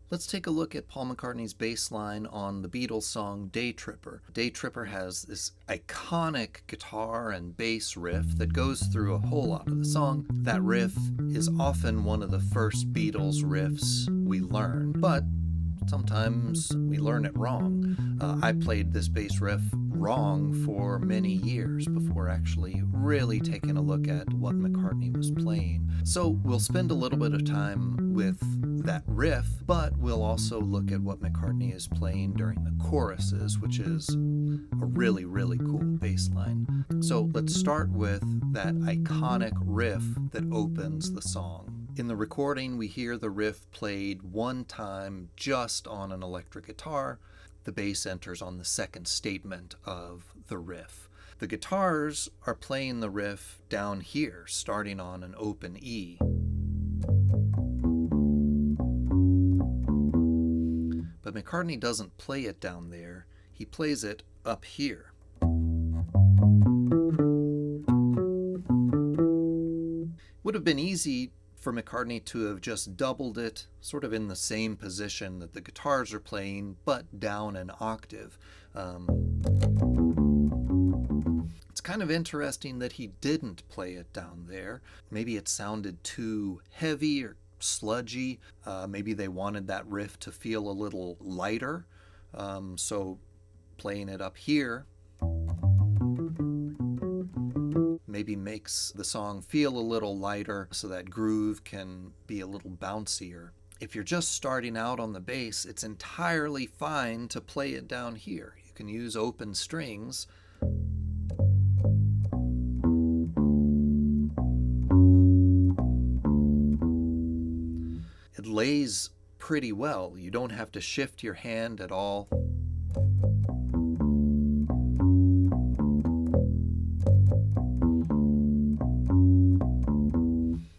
Let's take a look at Paul McCartney's bass line on the Beatles song Day Tripper. Day Tripper has this iconic guitar and bass riff that goes through a whole lot of the song. That riff is often one of the first Beatles riffs we learn, but sometimes we learn it wrong. I played this bass riff wrong for many years before actually really taking a look at what McCartney was playing. So we'll spend a little bit of time with that riff, but we'll also look at what McCartney is playing during the choruses, which is a really, really cool bass line. So let's start with that iconic riff that opens the song. In the recording, we hear the riff played one time just on an electric guitar. The bass enters on the second statement of the riff. The guitars are playing the riff down here, starting on an open E. But McCartney doesn't play it down there, he plays it up here. Would have been easy for McCartney to have just doubled it, sort of in the same position that the guitars are playing, but down an octave. It's kind of interesting that he didn't play it down there. Maybe it sounded too heavy or sludgy. Maybe they wanted that riff to feel a little lighter. So playing it up here maybe makes the song feel a little lighter so that groove can be a little bouncier. If you're just starting out on the bass, it's entirely fine to play it down here. You can use open strings. It lays pretty well. You don't have to shift your hand at all.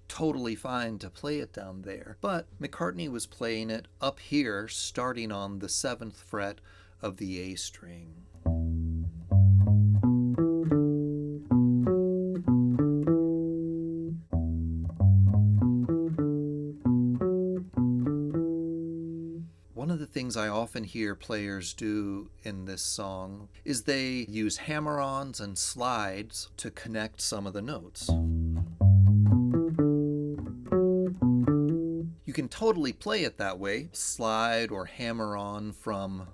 Totally fine to play it down there, but McCartney was playing it up here, starting on the 7th fret of the A string. One of the things I often hear players do in this song is they use hammer-ons and slides to connect some of the notes. You can totally play it that way, slide or hammer on from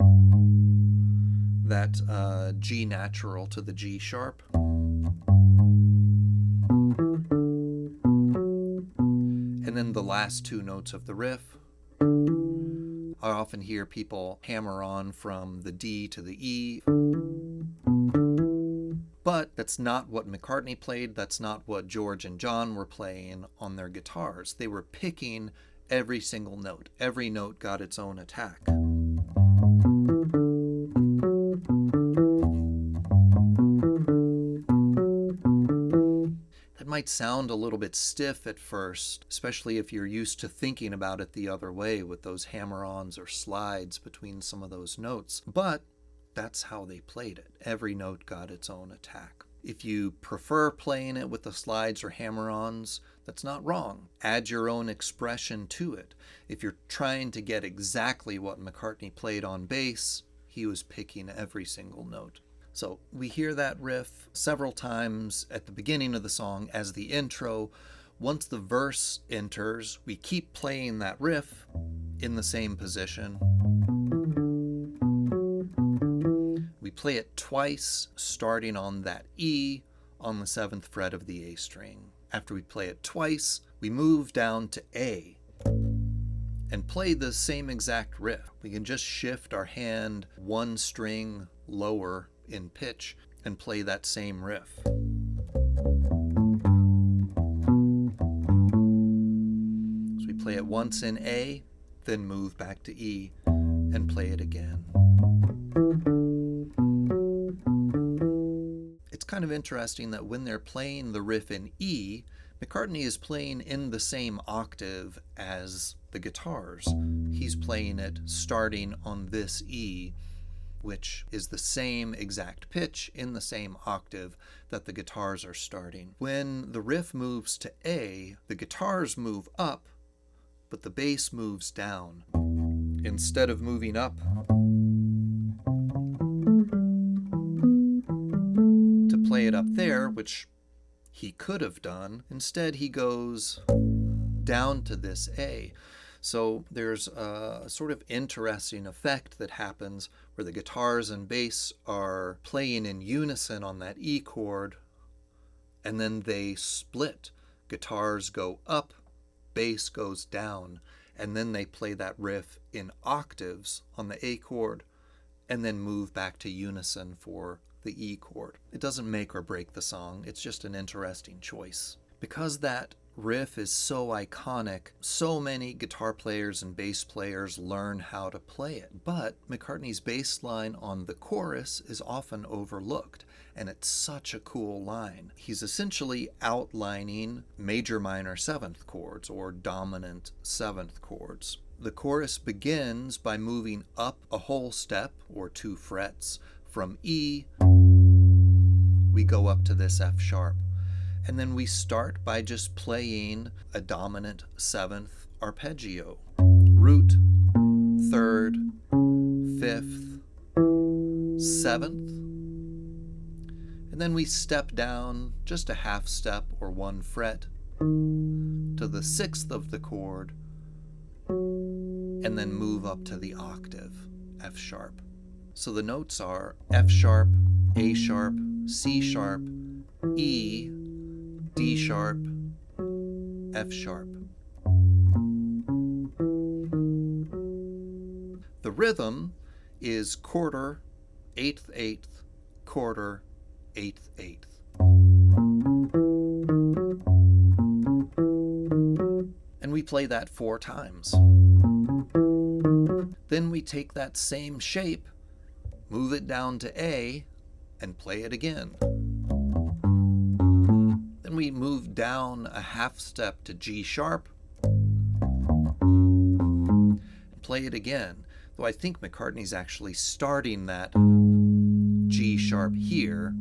that G natural to the G sharp. And then the last two notes of the riff. I often hear people hammer on from the D to the E. But that's not what McCartney played. That's not what George and John were playing on their guitars. They were picking every single note. Every note got its own attack. That might sound a little bit stiff at first, especially if you're used to thinking about it the other way with those hammer-ons or slides between some of those notes. But that's how they played it. Every note got its own attack. If you prefer playing it with the slides or hammer-ons, that's not wrong. Add your own expression to it. If you're trying to get exactly what McCartney played on bass, he was picking every single note. So we hear that riff several times at the beginning of the song as the intro. Once the verse enters, we keep playing that riff in the same position. We play it twice, starting on that E on the 7th fret of the A string. After we play it twice, we move down to A and play the same exact riff. We can just shift our hand one string lower in pitch and play that same riff. So we play it once in A, then move back to E and play it again. It's kind of interesting that when they're playing the riff in E, McCartney is playing in the same octave as the guitars. He's playing it starting on this E, which is the same exact pitch in the same octave that the guitars are starting. When the riff moves to A, the guitars move up, but the bass moves down. instead of moving up to play it up there, which he could have done, instead he goes down to this A. So there's a sort of interesting effect that happens where the guitars and bass are playing in unison on that E chord, and then they split. Guitars go up, bass goes down, and then they play that riff in octaves on the A chord, and then move back to unison for the E chord. It doesn't make or break the song, it's just an interesting choice. Because that riff is so iconic, so many guitar players and bass players learn how to play it. But McCartney's bass line on the chorus is often overlooked, and it's such a cool line. He's essentially outlining major minor seventh chords, or dominant seventh chords. The chorus begins by moving up a whole step, or 2 frets. From E, we go up to this F sharp. And then we start by just playing a dominant 7th arpeggio. Root, 3rd, 5th, 7th. And then we step down just a half step or 1 fret to the 6th of the chord, and then move up to the octave, F sharp. So the notes are F sharp, A sharp, C sharp, E, D sharp, F sharp. The rhythm is quarter, 8th, 8th, quarter, 8th, 8th. And we play that 4 times. Then we take that same shape, move it down to A, and play it again. Then we move down a half step to G sharp, and play it again. Though I think McCartney's actually starting that G sharp here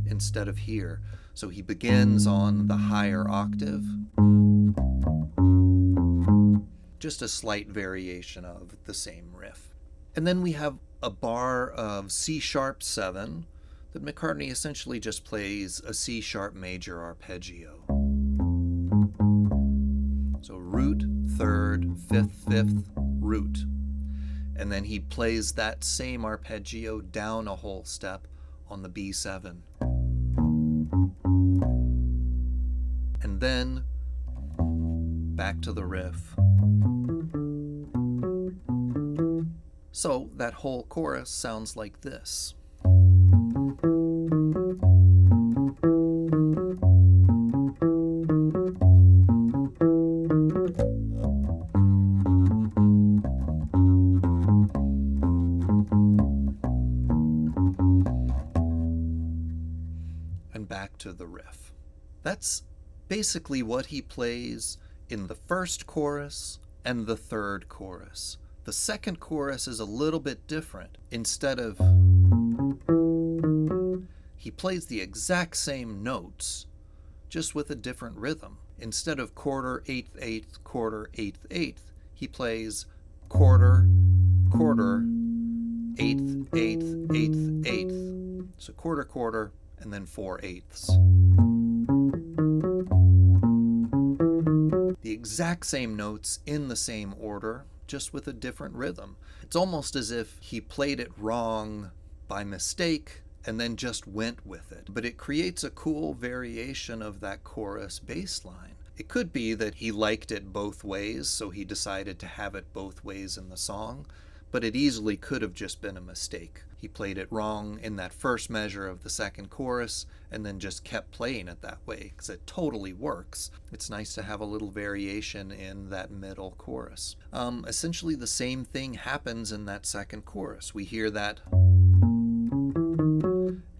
instead of here. So he begins on the higher octave. Just a slight variation of the same riff. And then we have a bar of C sharp 7 that McCartney essentially just plays a C sharp major arpeggio. So root, 3rd, 5th, 5th, root. And then he plays that same arpeggio down a whole step on the B7. And then back to the riff. So that whole chorus sounds like this. And back to the riff. That's basically what he plays in the first chorus and the third chorus. The second chorus is a little bit different. Instead of, he plays the exact same notes, just with a different rhythm. Instead of quarter, 8th, 8th, quarter, 8th, 8th, he plays quarter, quarter, 8th, 8th, 8th, 8th. So quarter, quarter, and then 4/8. The exact same notes in the same order, just with a different rhythm. It's almost as if he played it wrong by mistake and then just went with it. But it creates a cool variation of that chorus bass line. It could be that he liked it both ways, so he decided to have it both ways in the song, but it easily could have just been a mistake. He played it wrong in that first measure of the second chorus and then just kept playing it that way, because it totally works. It's nice to have a little variation in that middle chorus. Essentially the same thing happens in that second chorus. We hear that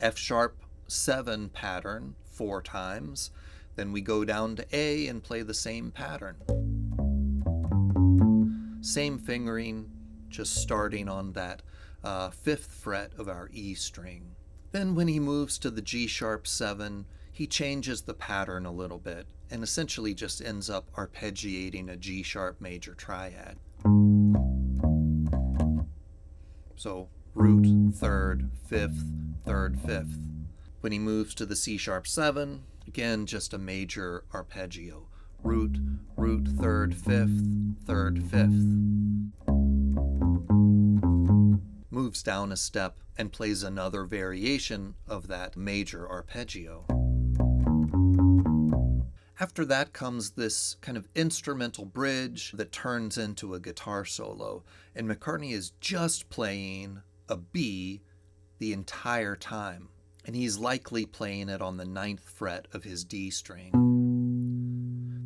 F sharp 7 pattern 4 times, then we go down to A and play the same pattern. Same fingering, just starting on that 5th fret of our E string. Then when he moves to the G sharp 7, he changes the pattern a little bit and essentially just ends up arpeggiating a G sharp major triad. So root, third, fifth, third, fifth. When he moves to the C#7, again, just a major arpeggio. Root, root, third, fifth, third, fifth. Moves down a step and plays another variation of that major arpeggio. After that comes this kind of instrumental bridge that turns into a guitar solo, and McCartney is just playing a B the entire time, and he's likely playing it on the 9th fret of his D string.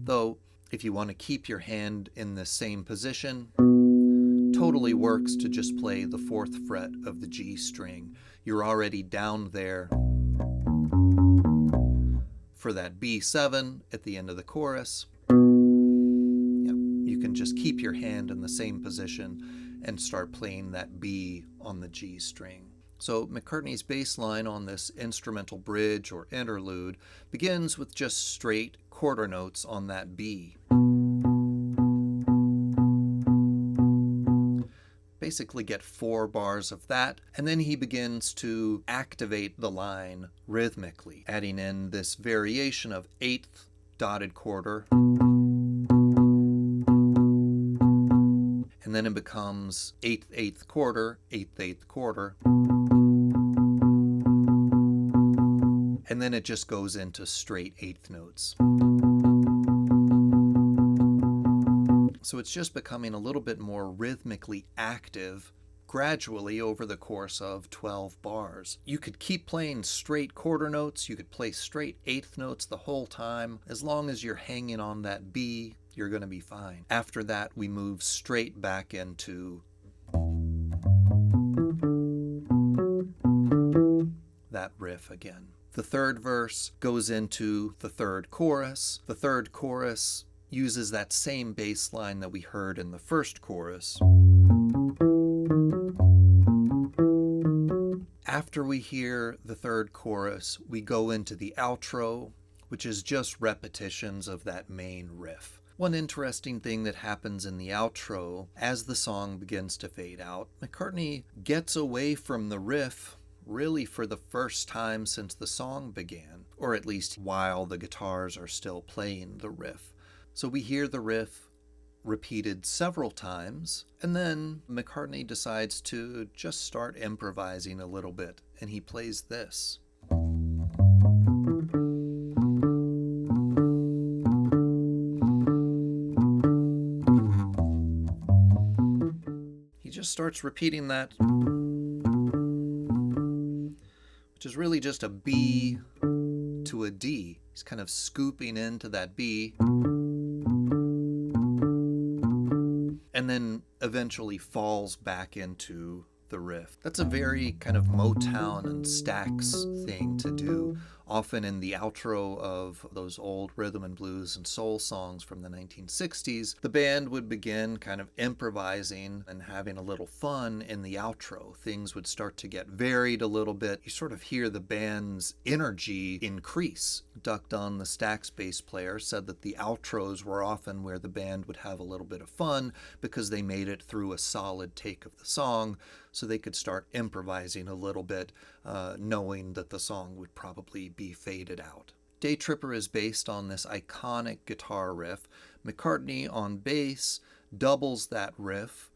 Though, if you want to keep your hand in the same position, totally works to just play the 4th fret of the G string. You're already down there for that B7 at the end of the chorus. You can just keep your hand in the same position and start playing that B on the G string. So McCartney's bass line on this instrumental bridge or interlude begins with just straight quarter notes on that B. Basically get 4 bars of that, and then he begins to activate the line rhythmically, adding in this variation of 8th dotted quarter, and then it becomes 8th, 8th quarter, 8th, 8th quarter, and then it just goes into straight 8th notes. So it's just becoming a little bit more rhythmically active gradually over the course of 12 bars. You could keep playing straight quarter notes, you could play straight 8th notes the whole time. As long as you're hanging on that B, you're going to be fine. After that, we move straight back into that riff again. The third verse goes into the third chorus. The third chorus uses that same bass line that we heard in the first chorus. After we hear the third chorus, we go into the outro, which is just repetitions of that main riff. One interesting thing that happens in the outro, as the song begins to fade out, McCartney gets away from the riff really for the first time since the song began, or at least while the guitars are still playing the riff. So we hear the riff repeated several times, and then McCartney decides to just start improvising a little bit, and he plays this. He just starts repeating that, which is really just a B to a D. He's kind of scooping into that B, and then eventually falls back into the riff. That's a very kind of Motown and Stax thing to do. Often in the outro of those old rhythm and blues and soul songs from the 1960s, the band would begin kind of improvising and having a little fun in the outro. Things would start to get varied a little bit. You sort of hear the band's energy increase. Duck Dunn, the Stax bass player, said that the outros were often where the band would have a little bit of fun because they made it through a solid take of the song, so they could start improvising a little bit, knowing that the song would probably be faded out. Day Tripper is based on this iconic guitar riff. McCartney on bass doubles that riff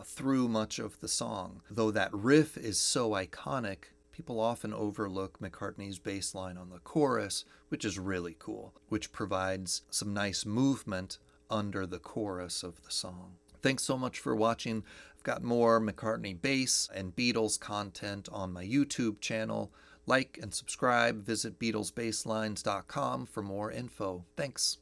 through much of the song. Though that riff is so iconic, people often overlook McCartney's bass line on the chorus, which is really cool, which provides some nice movement under the chorus of the song. Thanks so much for watching. I've got more McCartney bass and Beatles content on my YouTube channel. Like and subscribe. Visit BeatlesBasslines.com for more info. Thanks.